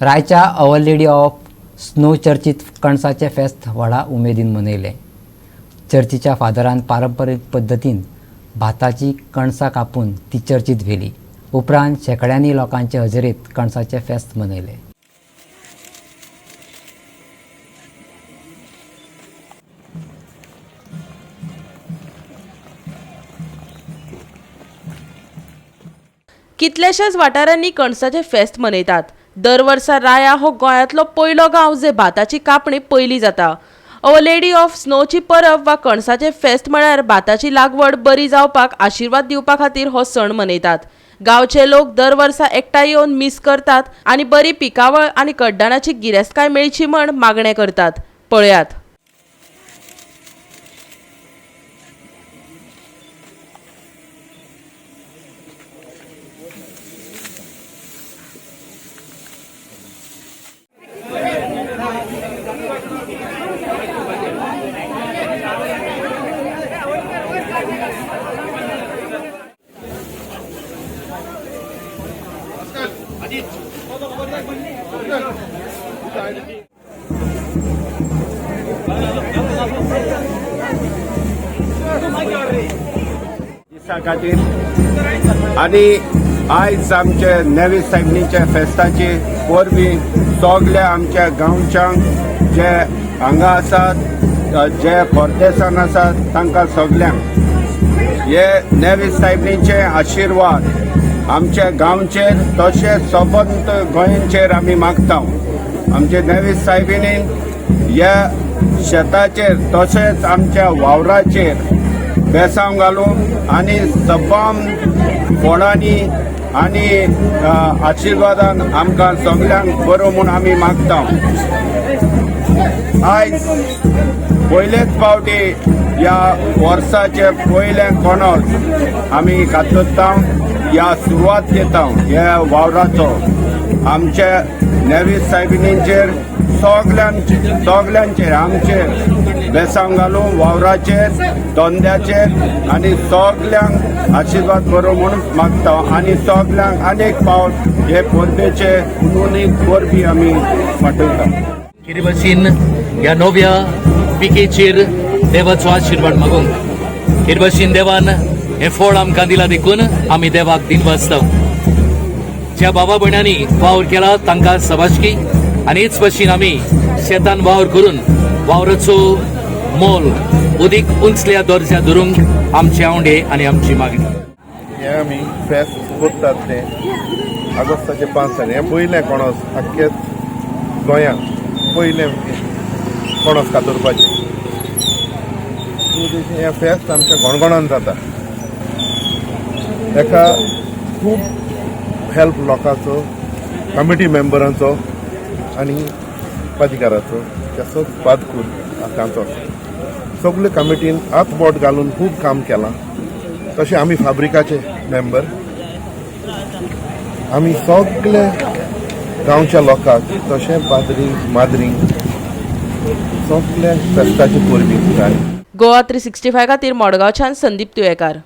रायच्या our lady of snow चर्चीत कणसाचे फेस्त व्हडा उमेदीन मनयले। चर्चीच्या फादरान पारंपरीक पद्दतीन भाताची कणसां कापून ती चर्चीत व्हेली। उपरांत शेकड्यांनी लोकांचे हजेरेत कणसाचे फेस्त मनयले। कितलेशेच वाठारांनी कणसाचे फेस्त मनयतात। दर वर्सा राया हो गोंयांतलो पयलो गांव जे भाताची कापणी पयली जाता। अवर लेडी ऑफ स्नोची परब वा कणसाचे फेस्त म्हळ्यार भाताची लागवड बरी जावपाक आशीर्वाद दिवपा खातीर हो सण मनयतात। गांवचे लोक दर वर्सा एकठांय येवन मीस करतात आनी बरी पिकावळ आनी कड्डणाची गिरेस्तकाय मेळची म्हण मागणें करतात। पळयात। आणि आयज आमचे नेवी सायबीचे फेस्ताची परबी सगळ्या आमच्या गांवच्यांक जे हांगा आसात जे परदेसान आसात तांकां सगळ्यांक हे नेवी सायबीचे आशीर्वाद आमच्या गांवचेर तशेंच सबंद गोंयांचेर आमी मागता। आमचे नेवी सायबीनीन ह्या शेताचेर तशेंच आमच्या वावराचेर बेसांव घालून आनी सबम फोडांनी आनी आशिर्वादान आमकां सगळ्यांक बरो म्हूण आमी मागता। आयज पयलेच फावटी ह्या वर्साचे पयले कणस आमी कातरता, ह्या सुरवात घेता ह्या वावराचो। आमच्या नेवी सायबीनींचेर सगळ्यांचेर आमचेर बेसांव घालून वावराचेर धंद्याचेर आनी सगळ्यांक आशिर्वाद बरो म्हणून मागता आनी सगळ्यांक अनेक फावट हे परबेचे उनुनीक परबी आमी फाटयता। कितें भाशेन ह्या नव्या पिकेचेर देवाचो आशिर्वाद मागूंक, कितें भाशेन देवान हे फळ आमकां दिला देखून आमी देवाक दिनवास आसता। ज्या बाबा भयणांनी वावर केला तांकां सबाशकी आनी हेच भाशेन आमी शेतान वावर करून वावराचो मोल उदीक उंचल्या दर्ज्यार धरूंक आमचे आवडे आनी आमची मागणी। हे आमी फेस्त करतात ते ऑगस्टाचे 5 तारीख हे पयलें कणस आख्खे गोंयांत पयलें कणस कातरपाचें। हे फेस्त आमच्या गोणगोणान जाता। हेका खूब हेल्प लोकांचो, कमिटी मेंबरांचो आनी उपाधिकाराचो त्याचो पादकूर तांचो सगळे कमिटीन हातबोट घालून खूब काम केलां। तशें आमी फाब्रिकाचे मेंबर आमी सगळे गांवच्या लोकांक तशें पाद्री माद्री सगळे फेस्ताची परबी जाय। गोवा 365 खातीर मडगांवच्यान संदीप तुयेकार।